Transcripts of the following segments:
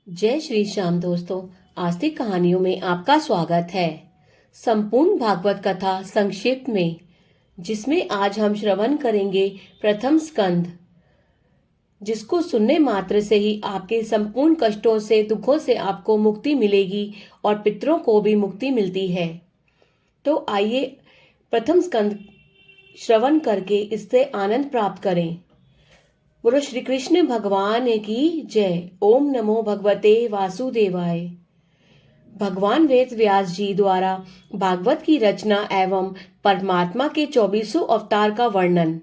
जय श्री श्याम दोस्तों। आस्तिक कहानियों में आपका स्वागत है। संपूर्ण भागवत कथा संक्षिप्त में, जिसमें आज हम श्रवण करेंगे प्रथम स्कंद, जिसको सुनने मात्र से ही आपके संपूर्ण कष्टों से, दुखों से आपको मुक्ति मिलेगी और पितरों को भी मुक्ति मिलती है। तो आइए प्रथम स्कंद श्रवण करके इससे आनंद प्राप्त करें। बोलो श्री कृष्ण भगवान की जय। ओम नमो भगवते वासुदेवाय। भगवान वेद व्यास जी द्वारा भागवत की रचना एवं परमात्मा के 24 अवतार का वर्णन।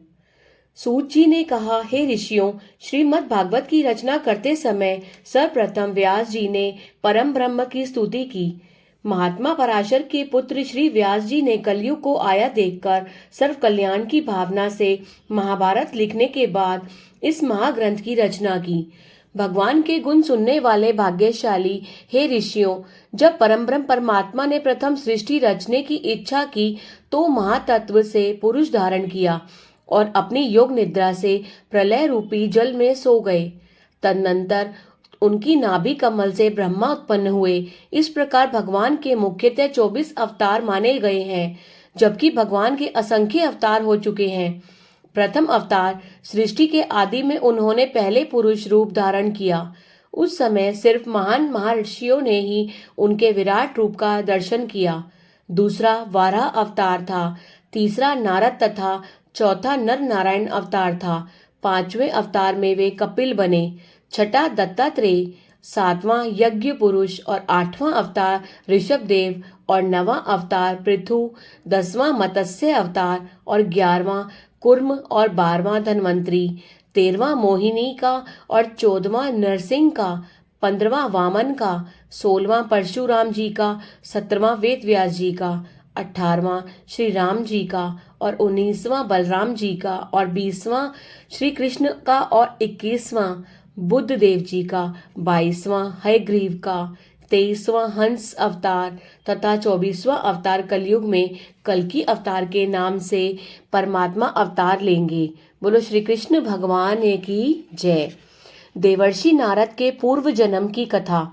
सूत जी ने कहा, हे ऋषियों, श्रीमद् भागवत की रचना करते समय सर्वप्रथम व्यास जी ने परम ब्रह्म की स्तुति की। महात्मा पराशर के पुत्र श्री व्यास जी ने कलयुग को आया देखकर सर्व कल्याण की भावना से महाभारत लिखने के बाद इस महाग्रंथ की रचना की। भगवान के गुण सुनने वाले भाग्यशाली हे ऋषियों, जब परम ब्रह्म परमात्मा ने प्रथम सृष्टि रचने की इच्छा की तो महातत्व से पुरुष धारण किया और अपनी योग निद्रा से प्रलय रूपी जल में सो गए। तदनंतर उनकी नाभि कमल से ब्रह्मा उत्पन्न हुए। इस प्रकार भगवान के मुख्यतः 24 अवतार माने गए हैं, जबकि भगवान के असंख्य अवतार हो चुके हैं। प्रथम अवतार सृष्टि के आदि में उन्होंने पहले पुरुष रूप धारण किया। उस समय सिर्फ महान महर्षियों ने ही उनके विराट रूप का दर्शन किया। दूसरा वाराह अवतार था, तीसरा नारद तथा चौथा नर नारायण अवतार था। पांचवें अवतार में वे कपिल बने, छठा दत्तात्रेय, सातवां यज्ञ पुरुष और आठवां अवतार ऋषभ देव और नवां अवतार पृथु, 10वां मत्स्य अवतार और 11वां कुर्म और 12वां धन्वंतरी, 13वां मोहिनी का और 14वां नरसिंह का, 15वां वामन का, 16वां परशुराम जी का, 17वां वेद व्यास जी का, 18वां श्री राम जी का और 19वां बलराम जी का और 20वां श्री कृष्ण का और 21वां बुद्ध देव जी का, 22वां हयग्रीव का, 23वां हंस अवतार तथा 24वां अवतार कलयुग में कल्कि अवतार के नाम से परमात्मा अवतार लेंगे। बोलो श्री कृष्ण भगवान की जय। देवर्षि नारद के पूर्व जन्म की कथा।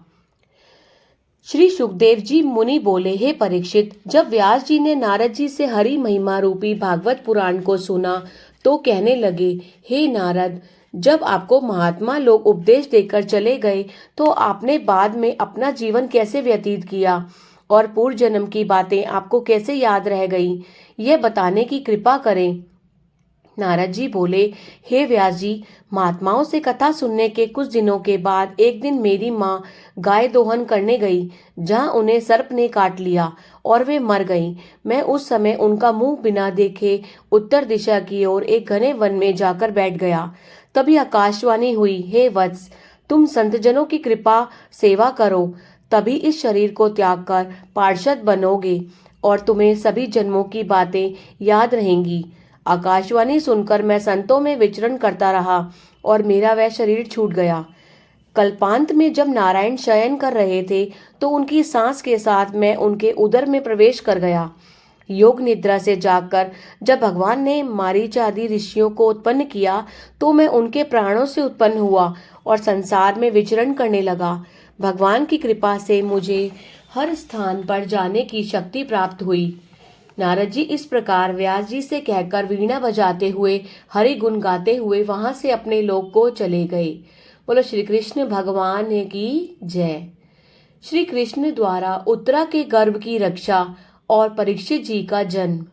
श्री सुखदेव जी मुनि बोले, हे परीक्षित, जब व्यास जी ने नारद जी से हरि महिमा रूपी भागवत पुराण को सुना तो कहने लगे, हे नारद, जब आपको महात्मा लोग उपदेश देकर चले गए तो आपने बाद में अपना जीवन कैसे व्यतीत किया और पूर्व जन्म की बातें आपको कैसे याद रह गई, यह बताने की कृपा करें। नारद जी बोले, हे व्यास जी, महात्माओं से कथा सुनने के कुछ दिनों के बाद एक दिन मेरी माँ गाय दोहन करने गई, जहाँ उन्हें सर्प ने काट लिया और वे मर गईं। मैं उस समय उनका मुंह बिना देखे उत्तर दिशा की ओर एक घने वन में जाकर बैठ गया। तभी आकाशवाणी हुई, हे वत्स, तुम संतजनों की कृपा सेवा करो, तभी इस शरीर को त्याग कर पार्षद बनोगे और तुम्हें सभी जन्मों की बातें याद रहेंगी। आकाशवाणी सुनकर मैं संतों में विचरण करता रहा और मेरा वह शरीर छूट गया। कल्पांत में जब नारायण शयन कर रहे थे तो उनकी सांस के साथ मैं उनके उदर में प्रवेश कर गया। योग निद्रा से जागकर जब भगवान ने मारीच आदि ऋषियों को उत्पन्न किया तो मैं उनके प्राणों से उत्पन्न हुआ और संसार में विचरण करने लगा। भगवान की कृपा से मुझे हर स्थान पर जाने की शक्ति प्राप्त हुई। नारद जी इस प्रकार व्यास जी से कहकर वीणा बजाते हुए, हरि गुण गाते हुए वहां से अपने लोक को चले गए। बोलो श्री कृष्ण भगवान की जय। श्री कृष्ण द्वारा उत्तरा के गर्भ की रक्षा और परीक्षित जी का जन्म।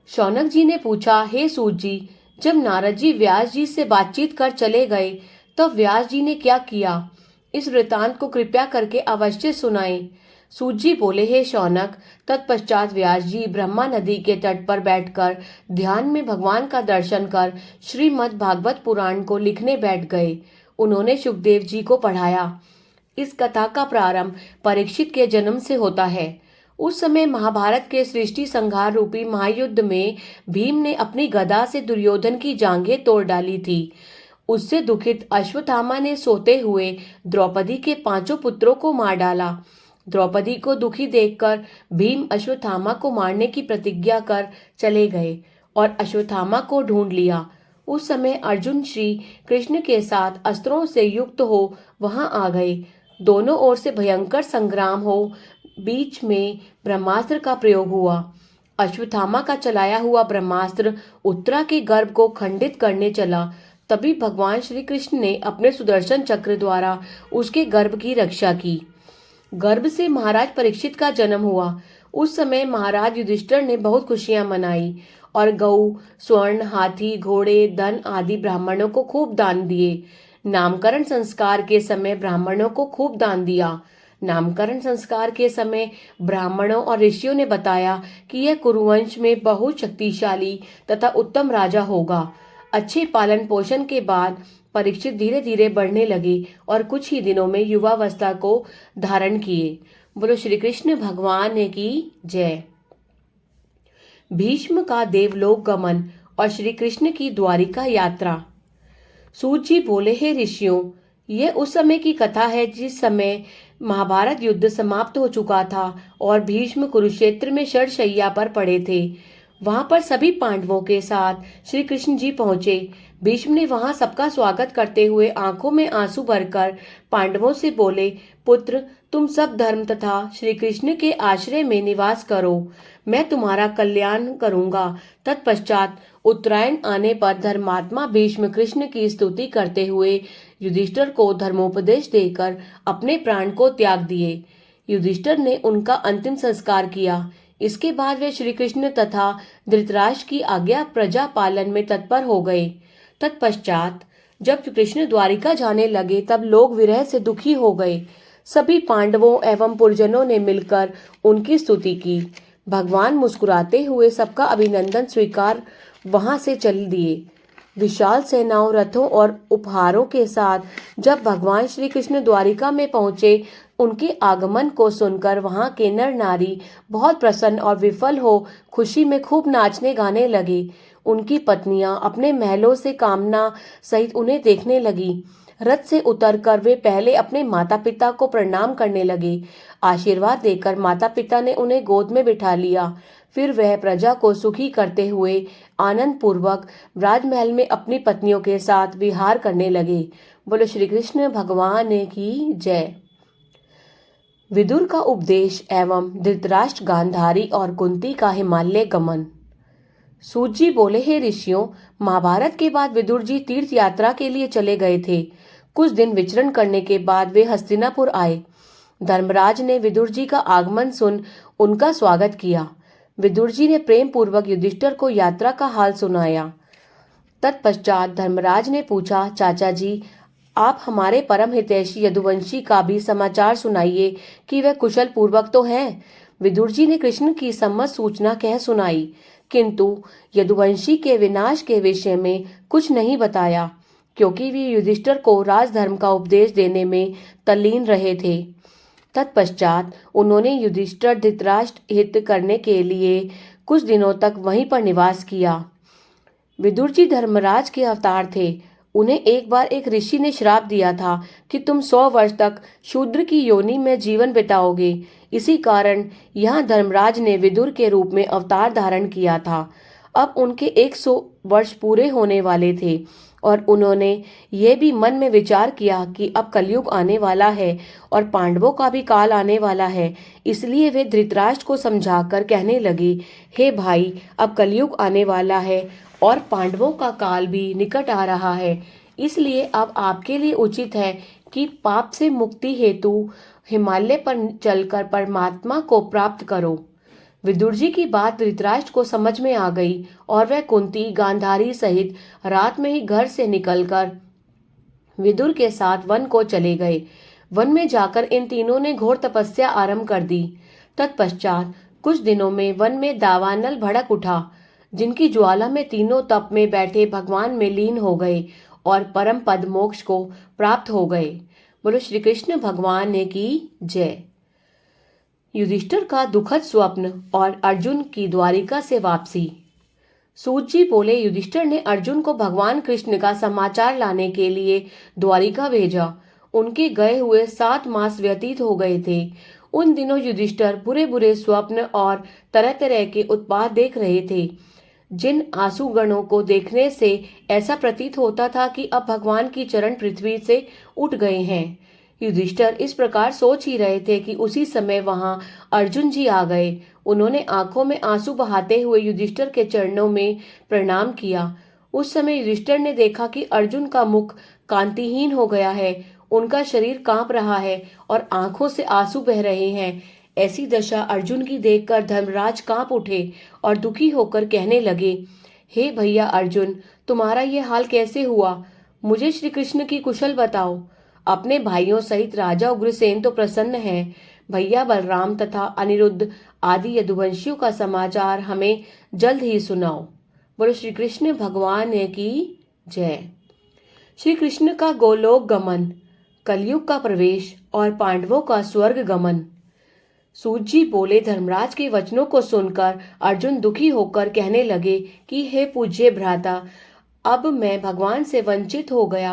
शौनक जी ने पूछा, हे सूत जी, जब नारद जी व्यास जी से बातचीत कर चले गए तब व्यास जी ने क्या किया, इस वृतांत को कृपया करके अवश्य सुनाएं। सूत जी बोले, हे शौनक, तत्पश्चात व्यास जी ब्रह्मा नदी के तट पर बैठकर ध्यान में भगवान का दर्शन कर श्रीमद् भागवत पुराण को लिखने बैठ गए। उन्होंने सुखदेव जी को पढ़ाया। इस कथा का प्रारंभ परीक्षित के जन्म से होता है। उस समय महाभारत के सृष्टि संहार रूपी महायुद्ध में भीम ने अपनी गदा से दुर्योधन की जांघें तोड़ डाली थी। उससे दुखित अश्वत्थामा ने सोते हुए द्रौपदी के 5 पुत्रों को मार डाला। द्रौपदी को दुखी देखकर भीम अश्वत्थामा को मारने की प्रतिज्ञा कर चले गए और अश्वत्थामा को ढूंढ लिया। उस समय अर्जुन श्री कृष्ण के साथ अस्त्रों से युक्त हो वहां आ गए। दोनों ओर से भयंकर संग्राम हो, बीच में ब्रह्मास्त्र का प्रयोग हुआ। अश्वत्थामा का चलाया हुआ ब्रह्मास्त्र उत्तरा के गर्भ को खंडित करने चला। तभी भगवान श्री कृष्ण ने अपने सुदर्शन चक्र द्वारा उसके गर्भ की रक्षा की। गर्भ से महाराज परीक्षित का जन्म हुआ। उस समय महाराज युधिष्ठिर ने बहुत खुशियां मनाई और गऊ, स्वर्ण, हाथी, घोड़े, धन आदि ब्राह्मणों को खूब दान दिए। नामकरण संस्कार के समय ब्राह्मणों को खूब दान दिया। नामकरण संस्कार के समय ब्राह्मणों और ऋषियों ने बताया कि यह कुरुवंश में बहुत शक्तिशाली तथा उत्तम राजा होगा। अच्छे पालन पोषण के बाद परीक्षित धीरे धीरे बढ़ने लगे और कुछ ही दिनों में युवावस्था को धारण किए। बोलो श्री कृष्ण भगवान की जय। भीष्म का देवलोक गमन और श्री कृष्ण की द्वारिका यात्रा। सूत जी बोले, हे ऋषियों, यह उस समय की कथा है जिस समय महाभारत युद्ध समाप्त हो चुका था और भीष्म कुरुक्षेत्र में शरशैया पर पड़े थे। वहां पर सभी पांडवों के साथ श्री कृष्ण जी पहुंचे। भीष्म ने वहां सबका स्वागत करते हुए आंखों में आंसू भरकर पांडवों से बोले, पुत्र, तुम सब धर्म तथा श्री कृष्ण के आश्रय में निवास करो, मैं तुम्हारा कल्याण करूंगा। तत्पश्चात उत्तरायण आने पर धर्मात्मा भीष्म कृष्ण की स्तुति करते हुए युधिष्ठिर को धर्मोपदेश देकर अपने प्राण को त्याग दिए। युधिष्ठिर ने उनका अंतिम संस्कार किया। इसके बाद वे श्री कृष्ण तथा धृतराष्ट्र की आज्ञा प्रजा पालन में तत्पर हो गए। तत्पश्चात जब कृष्ण द्वारिका जाने लगे तब लोग विरह से दुखी हो गए। सभी पांडवों एवं पुरजनों ने मिलकर उनकी स्तुति की। भगवान मुस्कुराते हुए सबका अभिनंदन स्वीकार वहां से चल दिए। विशाल सेनाओं, रथों और उपहारों के साथ जब भगवान श्री कृष्ण द्वारिका में पहुंचे, उनके आगमन को सुनकर वहां के नर नारी बहुत प्रसन्न और विफल हो खुशी में खूब नाचने गाने लगे। उनकी पत्नियां अपने महलों से कामना सहित उन्हें देखने लगी। रथ से उतरकर वे पहले अपने माता पिता को प्रणाम करने लगे। आशीर्वाद देकर माता पिता ने उन्हें गोद में बिठा लिया। फिर वह प्रजा को सुखी करते हुए आनंद पूर्वक राजमहल में अपनी पत्नियों के साथ विहार करने लगे। बोलो श्री कृष्ण भगवान की जय। विदुर का उपदेश एवं धृतराष्ट्र, गांधारी और कुंती का हिमालय गमन। सूत जी बोले, हे ऋषियों, महाभारत के बाद विदुर जी तीर्थ यात्रा के लिए चले गए थे। कुछ दिन विचरण करने के बाद वे हस्तिनापुर आए। धर्मराज ने विदुर जी का आगमन सुन उनका स्वागत किया। विदुर जी ने प्रेम पूर्वक युधिष्ठिर को यात्रा का हाल सुनाया। तत्पश्चात धर्मराज ने पूछा, चाचा जी, आप हमारे परम हितैषी यदुवंशी का भी समाचार सुनाइए कि वह कुशल पूर्वक तो हैं। विदुर जी ने कृष्ण की सम्मत सूचना कह सुनाई, किंतु यदुवंशी के विनाश के विषय में कुछ नहीं बताया, क्योंकि वे युधिष्ठिर को राजधर्म का उपदेश देने में तल्लीन रहे थे। तत्पश्चात उन्होंने युधिष्ठिर धृतराष्ट्र हित करने के लिए कुछ दिनों तक वहीं पर निवास किया। विदुर जी धर्मराज के अवतार थे। उन्हें एक बार एक ऋषि ने श्राप दिया था कि तुम 100 वर्ष तक शूद्र की योनि में जीवन बिताओगे। इसी कारण यहाँ धर्मराज ने विदुर के रूप में अवतार धारण किया था। अब उनके 100 वर्ष पूरे होने वाले थे और उन्होंने ये भी मन में विचार किया कि अब कलयुग आने वाला है और पांडवों का भी काल आने वाला है। इसलिए वे धृतराष्ट्र को समझाकर कहने लगे, हे भाई, अब कलयुग आने वाला है और पांडवों का काल भी निकट आ रहा है। इसलिए अब आपके लिए उचित है कि पाप से मुक्ति हेतु हिमालय पर चलकर परमात्मा को प्राप्त करो। विदुर जी की बात धृतराष्ट्र को समझ में आ गई और वह कुंती, गांधारी सहित रात में ही घर से निकलकर विदुर के साथ वन को चले गए। वन में जाकर इन तीनों ने घोर तपस्या आरंभ कर दी। तत्पश्चात कुछ दिनों में वन में दावानल भड़क उठा, जिनकी ज्वाला में तीनों तप में बैठे भगवान में लीन हो गए और परम पद मोक्ष को प्राप्त हो गए। बोलो श्री कृष्ण भगवान की जय। युधिष्ठिर का दुखद स्वप्न और अर्जुन की द्वारिका से वापसी। सूत जी बोले, युधिष्ठिर ने अर्जुन को भगवान कृष्ण का समाचार लाने के लिए द्वारिका भेजा। उनके गए हुए 7 मास व्यतीत हो गए थे। उन दिनों युधिष्ठिर बुरे बुरे स्वप्न और तरह तरह के उत्पात देख रहे थे, जिन आंसुगणों को देखने से ऐसा प्रतीत होता था कि अब भगवान की चरण पृथ्वी से उठ गए हैं। युधिष्ठिर इस प्रकार सोच ही रहे थे कि उसी समय वहां अर्जुन जी आ गए। उन्होंने आंखों में आंसू बहाते हुए युधिष्ठिर के चरणों में प्रणाम किया। उस समय युधिष्ठिर ने देखा कि अर्जुन का मुख कांतिहीन हो गया है, उनका शरीर कांप रहा है और आंखों से आंसू बह रहे हैं। ऐसी दशा अर्जुन की देखकर धर्मराज कांप उठे और दुखी होकर कहने लगे, हे भैया अर्जुन, तुम्हारा ये हाल कैसे हुआ? मुझे श्री कृष्ण की कुशल बताओ। अपने भाइयों सहित राजा उग्रसेन तो प्रसन्न हैं, भैया बलराम तथा अनिरुद्ध आदि यदुवंशियों का समाचार हमें जल्द ही सुनाओ। बोलो श्री कृष्ण भगवान की जय। श्री कृष्ण का गोलोक गमन, कलयुग का प्रवेश और पांडवों का स्वर्ग गमन। सूत जी बोले, धर्मराज के वचनों को सुनकर अर्जुन दुखी होकर कहने लगे कि हे पूज्य भ्राता, अब मैं भगवान से वंचित हो गया।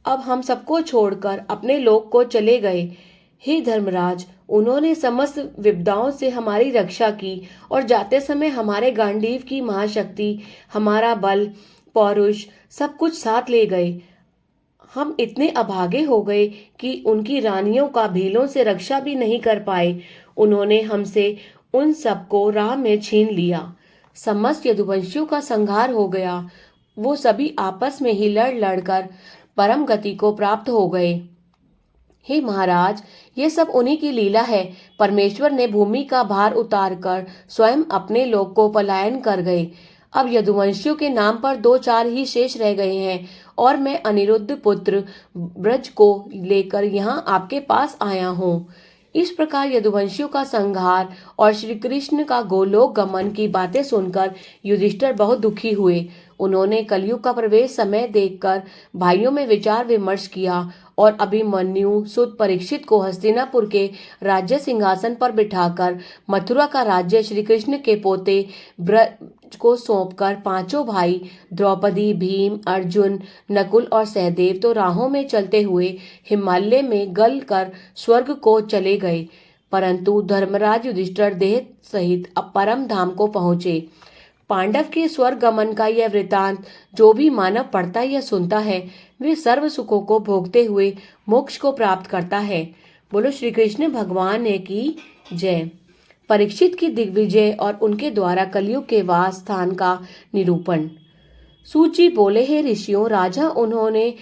अब हम सबको छोड़कर अपने लोक को चले गए। हे धर्मराज, उन्होंने समस्त विपदाओं से हमारी रक्षा की और जाते समय हमारे गांडीव की महाशक्ति, हमारा बल, पौरुष सब कुछ साथ ले गए। हम इतने अभागे हो गए कि उनकी रानियों का भीलों से रक्षा भी नहीं कर पाए। उन्होंने हमसे उन सबको राह में छीन लिया। समस्त यदुवंशियों का संहार हो गया। वो सभी आपस में ही लड़ लड़कर परम गति को प्राप्त हो गए। हे महाराज, ये सब उन्हीं की लीला है। परमेश्वर ने भूमि का भार उतारकर स्वयं अपने लोक को पलायन कर गए। अब यदुवंशियों के नाम पर 2-4 ही शेष रह गए हैं और मैं अनिरुद्ध पुत्र ब्रज को लेकर यहाँ आपके पास आया हूँ। इस प्रकार यदुवंशियों का संहार और श्री कृष्ण का गोलोक गमन की बातें सुनकर युधिष्ठिर बहुत दुखी हुए। उन्होंने कलयुग का प्रवेश समय देखकर भाइयों में विचार विमर्श किया और अभिमन्यु सुत परीक्षित को हस्तिनापुर के राज्य सिंहासन पर बिठाकर मथुरा का राज्य श्री कृष्ण के पोते ब्रज को सौंपकर पांचों भाई द्रौपदी, भीम, अर्जुन, नकुल और सहदेव तो राहों में चलते हुए हिमालय में गल कर स्वर्ग को चले गए। परंतु धर्मराज युधिष्ठिर देह सहित अब परम धाम को पहुंचे। पांडव के स्वर्ग गमन का यह वृतांत जो भी मानव पढ़ता या सुनता है, वे सर्व सुखों को भोगते हुए मोक्ष को प्राप्त करता है। बोलो श्री कृष्ण भगवान की जय। परीक्षित की दिग्विजय और उनके द्वारा कलयुग के वास स्थान का निरूपण। सूत जी बोले, हे ऋषियों, राजा उन्होंने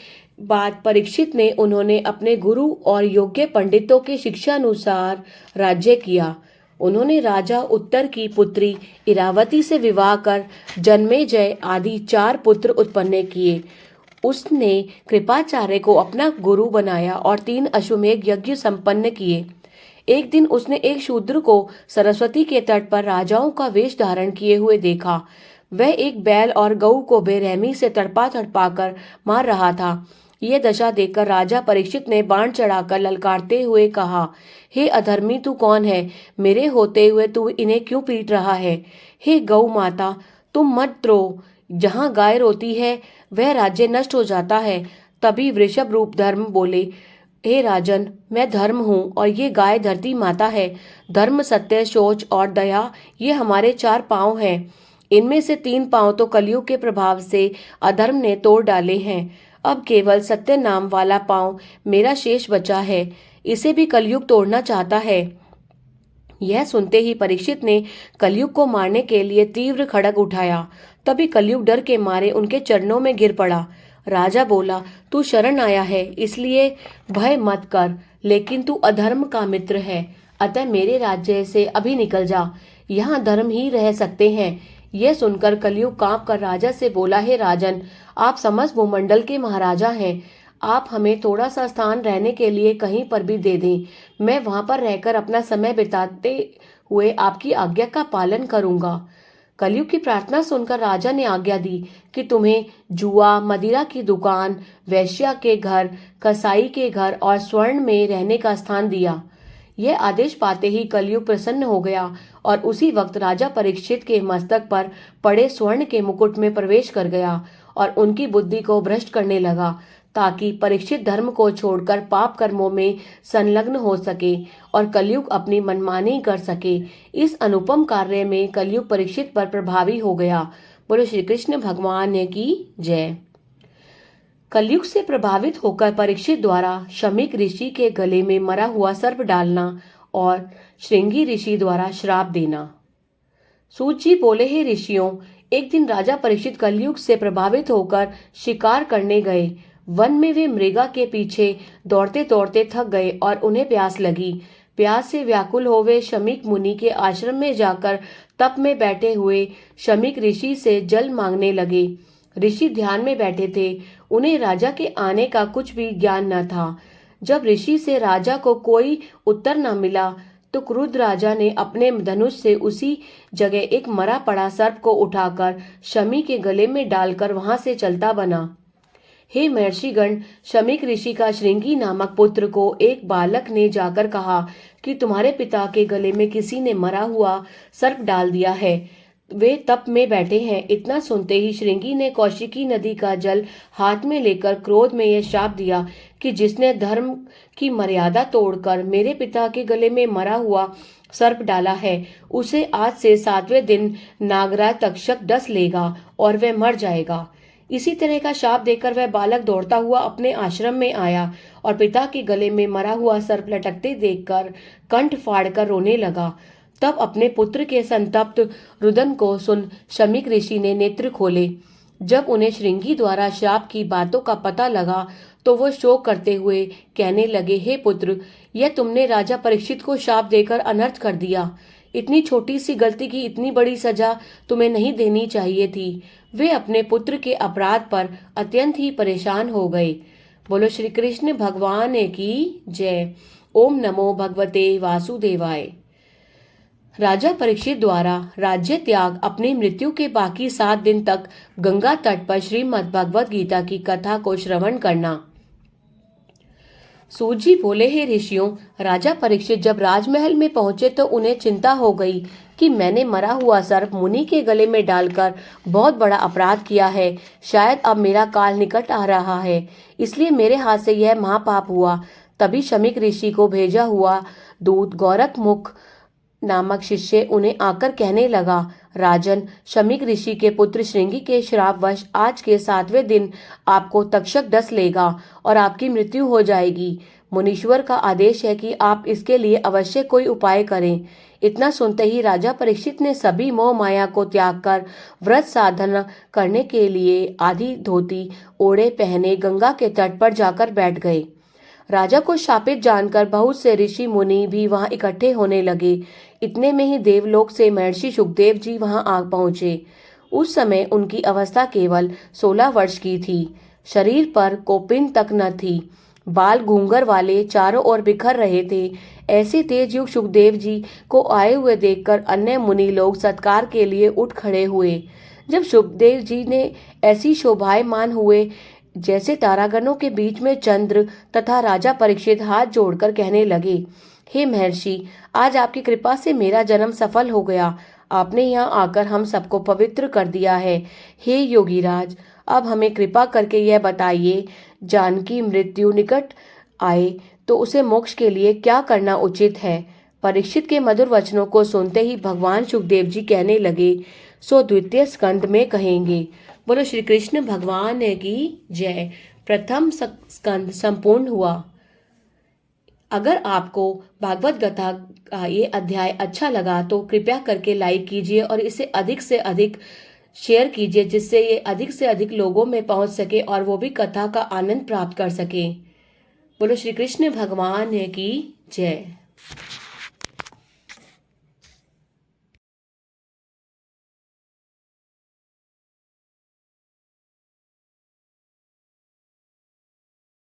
परीक्षित ने उन्होंने अपने गुरु और योग्य पंडितों के शिक्षा अनुसार राज्य किया। उन्होंने राजा उत्तर की पुत्री इरावती से विवाह कर जन्मेजय आदि 4 पुत्र उत्पन्न किए। उसने कृपाचार्य को अपना गुरु बनाया और 3 अश्वमेध यज्ञ संपन्न किए। एक दिन उसने एक शूद्र को सरस्वती के तट पर राजाओं का वेश धारण किए हुए देखा। वह एक बैल और गऊ को बेरहमी से तड़पा तड़पा कर मार रहा था। यह दशा देखकर राजा परीक्षित ने बाण चढ़ाकर ललकारते हुए कहा, हे अधर्मी, तू कौन है? मेरे होते हुए तू इन्हें क्यों पीट रहा है? हे गौ माता, तुम मत रो। जहाँ गाय रोती है वह राज्य नष्ट हो जाता है। तभी वृषभ रूप धर्म बोले, हे राजन, मैं धर्म हूँ और ये गाय धरती माता है। धर्म, सत्य, शौच और दया ये हमारे 4 पांव हैं। इनमें से 3 पांव तो कलयुग के प्रभाव से अधर्म ने तोड़ डाले हैं। अब केवल सत्य नाम वाला पांव मेरा शेष बचा है। इसे भी कलयुग तोड़ना चाहता है। यह सुनते ही परीक्षित ने कलयुग को मारने के लिए तीव्र खड्ग उठाया। तभी कलयुग डर के मारे उनके चरणों में गिर पड़ा। राजा बोला, तू शरण आया है इसलिए भय मत कर, लेकिन तू अधर्म का मित्र है, अतः मेरे राज्य से अभी निकल जा। यहाँ धर्म ही रह सकते हैं। यह सुनकर कलयुग कांप कर राजा से बोला, हे राजन, आप समस्त भूमंडल के महाराजा हैं। आप हमें थोड़ा सा स्थान रहने के लिए कहीं पर भी दे दें। मैं वहां पर रहकर अपना समय बिताते हुए आपकी आज्ञा का पालन करूंगा। कलयुग की प्रार्थना सुनकर राजा ने आज्ञा दी कि तुम्हें जुआ, मदिरा की दुकान, वैश्या के घर, कसाई के घर और स्वर्ण में रहने का स्थान दिया। यह आदेश पाते ही कलयुग प्रसन्न हो गया और उसी वक्त राजा परीक्षित के मस्तक पर पड़े स्वर्ण के मुकुट में प्रवेश कर गया और उनकी बुद्धि को भ्रष्ट करने लगा, ताकि परीक्षित धर्म को छोड़कर पाप कर्मों में संलग्न हो सके और कलयुग अपनी मनमानी कर सके। इस अनुपम कार्य में कलयुग परीक्षित पर प्रभावी हो गया। बोलो श्री कृष्ण भगवान की जय। कलयुग से प्रभावित होकर परीक्षित द्वारा शमीक ऋषि के गले में मरा हुआ सर्प डालना और श्रृंगी ऋषि द्वारा श्राप देना। सूत जी बोले, हे ऋषियों, एक दिन राजा परीक्षित कलयुग से प्रभावित होकर शिकार करने गए। वन में वे मृगा के पीछे दौड़ते दौड़ते थक गए और उन्हें प्यास लगी। प्यास से व्याकुल हो वे शमीक मुनि के आश्रम में जाकर तप में बैठे हुए शमीक ऋषि से जल मांगने लगे। ऋषि ध्यान में बैठे थे, उन्हें राजा के आने का कुछ भी ज्ञान न था। जब ऋषि से राजा को कोई उत्तर न मिला तो क्रुद्ध राजा ने अपने धनुष से उसी जगह एक मरा पड़ा सर्प को उठाकर शमी के गले में डालकर वहां से चलता बना। हे महर्षिगण, शमीक ऋषि का श्रृंगी नामक पुत्र को एक बालक ने जाकर कहा कि तुम्हारे पिता के गले में किसी ने मरा हुआ सर्प डाल दिया है, वे तप में बैठे हैं। इतना सुनते ही श्रृंगी ने कौशिकी नदी का जल हाथ में लेकर क्रोध में यह शाप दिया कि जिसने धर्म की मर्यादा तोड़कर मेरे पिता के गले में मरा हुआ सर्प डाला है, उसे आज से 7वें दिन नागराज तक्षक डस लेगा और वह मर जाएगा। इसी तरह का शाप देकर वह बालक दौड़ता हुआ अपने आश्रम में आया और पिता के गले में मरा हुआ सर्प लटकते देखकर कंठ फाड़कर रोने लगा। तब अपने पुत्र के संतप्त रुदन को सुन शमीक ऋषि ने नेत्र खोले। जब उन्हें श्रृंगी द्वारा श्राप की बातों का पता लगा तो वो शोक करते हुए कहने लगे, हे पुत्र, यह तुमने राजा परीक्षित को शाप देकर अनर्थ कर दिया। इतनी छोटी सी गलती की इतनी बड़ी सजा तुम्हें नहीं देनी चाहिए थी। वे अपने पुत्र के अपराध पर अत्यंत ही परेशान हो गए। बोलो श्री कृष्ण भगवान की जय। ओम नमो भगवते वासुदेवाय। राजा परीक्षित द्वारा राज्य त्याग अपनी मृत्यु के बाकी 7 दिन तक गंगा तट पर श्रीमद् भगवद गीता की कथा को श्रवण करना। सूत जी बोले, हे ऋषियों, राजा परीक्षित जब राजमहल में पहुंचे तो उन्हें चिंता हो गई कि मैंने मरा हुआ सर्प मुनि के गले में डालकर बहुत बड़ा अपराध किया है। शायद अब मेरा काल निकट आ रहा है, इसलिए मेरे हाथ से यह महापाप हुआ। तभी शमीक ऋषि को भेजा हुआ दूत गोरख मुख नामक शिष्य उन्हें आकर कहने लगा, राजन, शमीक ऋषि के पुत्र श्रृंगी के श्रापवश आज के 7वें दिन आपको तक्षक डस लेगा और आपकी मृत्यु हो जाएगी। मुनीश्वर का आदेश है कि आप इसके लिए अवश्य कोई उपाय करें। इतना सुनते ही राजा परीक्षित ने सभी मोह माया को त्याग कर व्रत साधना करने के लिए आधी धोती ओढ़े पहने गंगा के तट पर जाकर बैठ गए। राजा को शापित जानकर बहुत से ऋषि मुनि भी वहां इकट्ठे होने लगे। इतने में ही देवलोक से महर्षि सुखदेव जी वहां आ पहुंचे। उस समय उनकी अवस्था केवल 16 वर्ष की थी। शरीर पर कोपिन तक न थी। बाल घूंघर वाले चारों ओर बिखर रहे थे। ऐसे तेज युग सुखदेव जी को आए हुए देखकर अन्य मुनि लोग सत्कार के लिए उठ खड़े हुए। जब सुखदेव जी ने ऐसी शोभायमान हुए जैसे तारागणों के बीच में चंद्र, तथा राजा परीक्षित हाथ जोड़कर कहने लगे, हे महर्षि, आज आपकी कृपा से मेरा जन्म सफल हो गया। आपने यहाँ आकर हम सबको पवित्र कर दिया है। हे योगीराज, अब हमें कृपा करके यह बताइए, जानकी मृत्यु निकट आए तो उसे मोक्ष के लिए क्या करना उचित है। परीक्षित के मधुर वचनों को सुनते ही भगवान सुखदेव जी कहने लगे, सो द्वितीय स्कंद में कहेंगे। बोलो श्री कृष्ण भगवान की जय। प्रथम स्कंद संपूर्ण हुआ। अगर आपको भागवत कथा का ये अध्याय अच्छा लगा तो कृपया करके लाइक कीजिए और इसे अधिक से अधिक शेयर कीजिए, जिससे ये अधिक से अधिक लोगों में पहुंच सके और वो भी कथा का आनंद प्राप्त कर सके। बोलो श्री कृष्ण भगवान की जय।